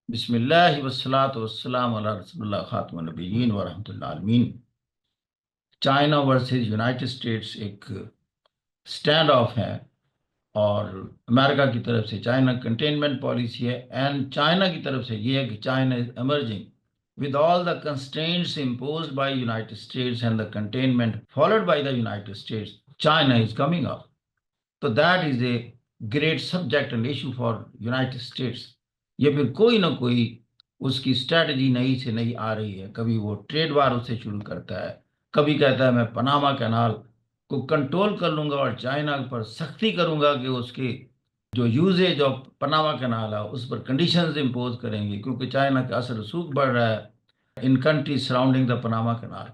बिस्मिल्लाहि वस्सलातु वस्सलामु अला रसूलिल्लाह खातमुन नबिय्यीन व रहमतुल्लिल आलमीन। चाइना वर्सेस यूनाइटेड स्टेट्स एक स्टैंड ऑफ है और अमेरिका की तरफ से चाइना कंटेनमेंट पॉलिसी है एंड चाइना की तरफ से ये है कि China is emerging with all the constraints imposed by United States and the containment followed by the United States. China is coming up. तो that is a great subject and issue for United states. ये फिर कोई ना कोई उसकी strategy नई से नई आ रही है। कभी वो ट्रेड वार से शुरू करता है, कभी कहता है मैं पनामा कैनाल को कंट्रोल कर लूंगा और चाइना पर सख्ती करूंगा कि उसके जो यूजेज ऑफ पनामा कैनाल है उस पर कंडीशंस इम्पोज करेंगे, क्योंकि चाइना का असर रसूख बढ़ रहा है in countries surrounding the Panama canal.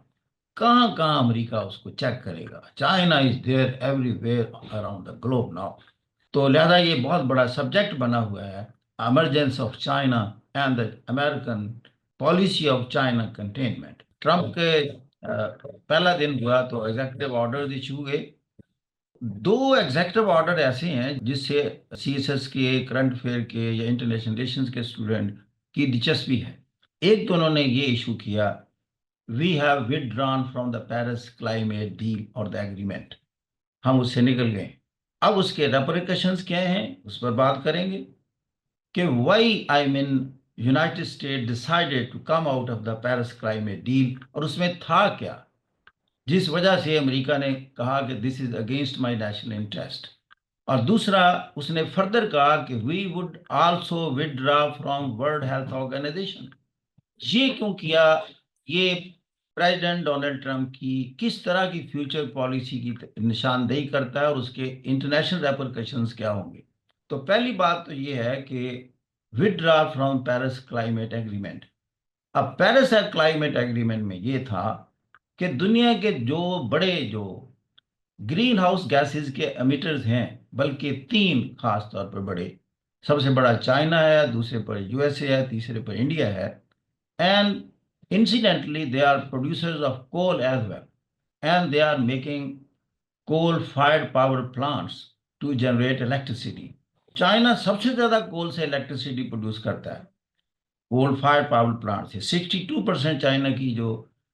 कहाँ कहाँ अमेरिका उसको चेक करेगा। China is there everywhere around the globe now. तो लिहाजा ये बहुत बड़ा सब्जेक्ट बना हुआ है, emergence of China and the American policy of China containment. Trump के पहला दिन हुआ तो एग्जीक्यूटिव ऑर्डर इशू हुए। दो एग्जीक्यूटिव ऑर्डर ऐसे हैं जिससे सीएसएस के, करंट अफेयर के या इंटरनेशनल रिलेशंस के स्टूडेंट की दिलचस्पी है। एक तो उन्होंने ये इशू किया, we have withdrawn from the Paris climate deal or the agreement। हम उससे निकल गए। अब उसके रेपरिकशंस क्या हैं उस पर बात करेंगे कि why I mean United State decided to come out of the Paris climate deal, और उसमें था क्या जिस वजह से अमेरिका ने कहा कि this is against my national interest. और दूसरा उसने फर्दर कहा कि we would also withdraw from World Health Organization. ये क्यों किया? ये प्रेसिडेंट डोनाल्ड ट्रंप की किस तरह की फ्यूचर पॉलिसी की निशानदेही करता है और उसके इंटरनेशनल रेपरकशंस क्या होंगे। तो पहली बात तो ये है कि withdraw from Paris climate agreement. अब पेरिस क्लाइमेट एग्रीमेंट में ये था कि दुनिया के जो ग्रीन हाउस गैसेस के एमिटर्स हैं, बल्कि तीन खास तौर पर बड़े, सबसे बड़ा चाइना है, दूसरे पर यूएसए है, तीसरे पर इंडिया है। And incidentally, they are producers of coal as well. And they are making coal-fired power plants to generate electricity. China सबसे ज्यादा कोल से इलेक्ट्रिसिटी प्रोड्यूस करता है। कोल फायर पावर प्लांट से 62% चाइना की जो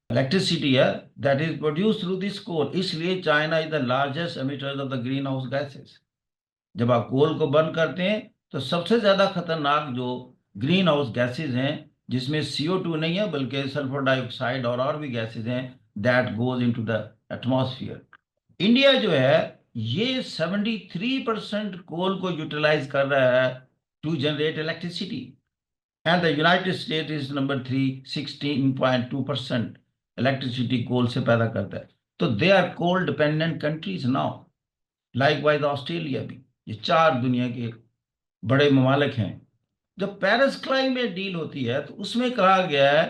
इलेक्ट्रिसिटी है that is produce through this coal. इसलिए China is the largest emitter of the green house gases. जब आप कोल को बर्न करते हैं तो सबसे ज्यादा खतरनाक जो ग्रीन हाउस गैसेज हैं, जिसमें CO2 नहीं है बल्कि सल्फर डाइऑक्साइड और भी गैसेज हैं, that goes into the atmosphere. India जो है ये 73% कोल को यूटिलाइज कर रहा है to generate electricity, and the United State is number 3, 16.2% electricity coal से पैदा करता है। तो they are coal dependent countries now. Likewise Australia भी। ये चार दुनिया के बड़े ममालिक हैं। जब पेरिस क्लाइमेट डील होती है तो उसमें कहा गया है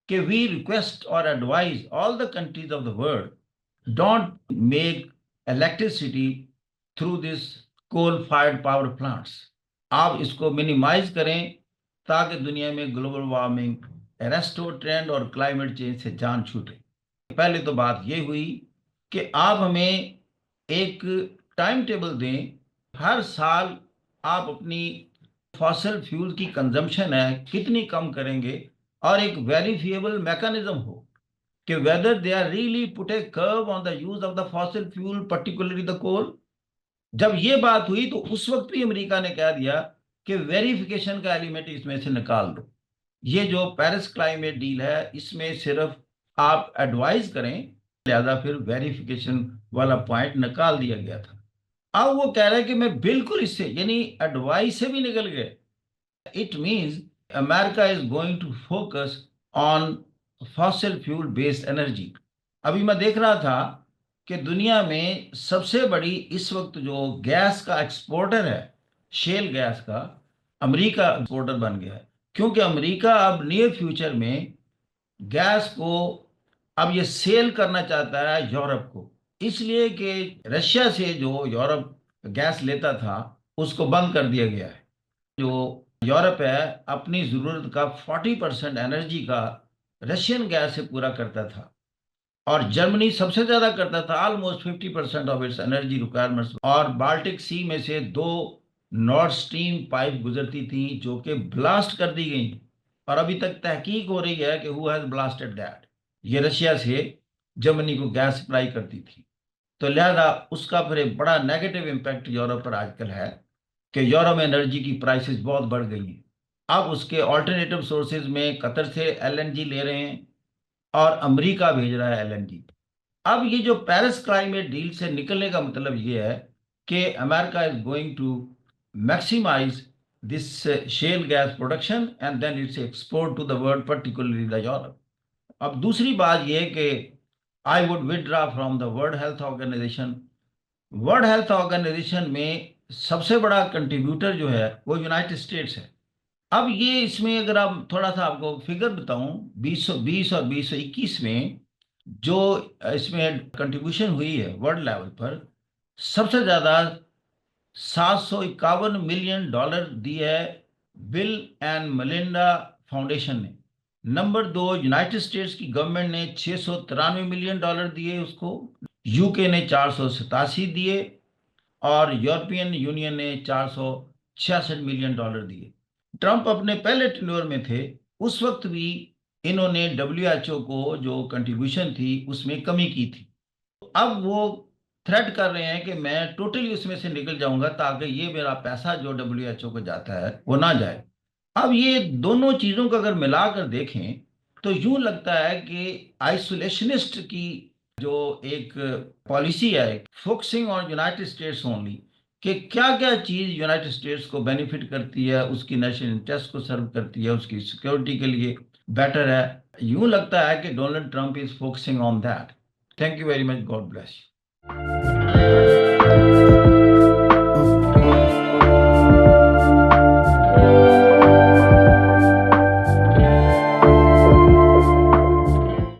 कि वी रिक्वेस्ट और advise all the countries of the world don't make electricity through this coal fired power plants. आप इसको मिनिमाइज करें ताकि दुनिया में ग्लोबल वार्मिंग अरेस्ट हो, ट्रेंड और क्लाइमेट चेंज से जान छूटे। पहले तो बात ये हुई कि आप हमें एक टाइम टेबल दें, हर साल आप अपनी फॉसिल फ्यूल की कंजम्पशन है कितनी कम करेंगे, और एक वेरीफिएबल मैकेनिज्म हो कि whether they are really put a curb on the use of the fossil fuel, particularly the coal. जब ये बात हुई तो उस वक्त भी अमेरिका ने कह दिया कि वेरिफिकेशन का एलिमेंट इसमें से निकाल दो। ये जो पेरिस क्लाइमेट डील है इसमें सिर्फ आप एडवाइस करें, लिहाजा फिर वेरिफिकेशन वाला पॉइंट निकाल दिया गया था। अब वो कह रहा है कि मैं बिल्कुल इससे यानी एडवाइस से भी निकल गए। It means America is going to focus on fossil fuel based energy. अभी मैं देख रहा था कि दुनिया में सबसे बड़ी इस वक्त जो गैस का एक्सपोर्टर है, शेल गैस का, अमेरिका एक्सपोर्टर बन गया है। क्योंकि अमेरिका अब नियर फ्यूचर में गैस को अब ये सेल करना चाहता है यूरोप को, इसलिए कि रशिया से जो यूरोप गैस लेता था उसको बंद कर दिया गया है। जो यूरोप है अपनी ज़रूरत का 40% एनर्जी का रशियन गैस से पूरा करता था, और जर्मनी सबसे ज़्यादा करता था, almost 50% of its energy requirements. और बाल्टिक सी में से दो नॉर्थ स्ट्रीम पाइप गुजरती थी जो कि ब्लास्ट कर दी गई, और अभी तक तहकीक हो रही है कि हु हैज ब्लास्टेड दैट। ये रशिया से जर्मनी को गैस सप्लाई करती थी। तो लिहाजा उसका फिर एक बड़ा नेगेटिव इम्पैक्ट यूरोप पर आजकल है कि यूरोप में एनर्जी की प्राइसेस बहुत बढ़ गई हैं। अब उसके ऑल्टरनेटिव सोर्सेज में कतर से एलएनजी ले रहे हैं और अमेरिका भेज रहा है एलएनजी। अब ये जो पेरिस क्लाइमेट डील से निकलने का मतलब ये है कि America is going to maximise this shale gas production and then its export to the world, particularly the Europe. अब दूसरी बात यह कि I would withdraw from the World Health Organization. World Health Organization में सबसे बड़ा कंट्रीब्यूटर जो है वो यूनाइटेड स्टेट्स है। अब ये इसमें अगर आप थोड़ा सा आपको फिगर बताऊं, 2020 और 2021 में जो इसमें कंट्रीब्यूशन हुई है वर्ल्ड लेवल पर, सबसे ज्यादा $751 मिलियन दिए है बिल एंड मेलिंडा फाउंडेशन ने। नंबर 2, यूनाइटेड स्टेट्स की गवर्नमेंट ने $693 मिलियन दिए उसको, यूके ने 487 दिए, और यूरोपियन यूनियन ने $466 मिलियन दिए। ट्रंप अपने पहले टेन्योर में थे, उस वक्त भी इन्होंने डब्ल्यूएचओ को जो कंट्रीब्यूशन थी उसमें कमी की थी। अब वो थ्रेट कर रहे हैं कि मैं टोटली उसमें से निकल जाऊंगा ताकि ये मेरा पैसा जो डब्ल्यूएचओ को जाता है वो ना जाए। अब ये दोनों चीजों को अगर मिलाकर देखें तो यूं लगता है कि आइसोलेशनिस्ट की जो एक पॉलिसी है, focusing on United states only, कि क्या क्या चीज यूनाइटेड स्टेट्स को बेनिफिट करती है, उसकी नेशनल इंटरेस्ट को सर्व करती है, उसकी सिक्योरिटी के लिए बेटर है, यूं लगता है कि Donald Trump is focusing on that. Thank you very much, God bless you.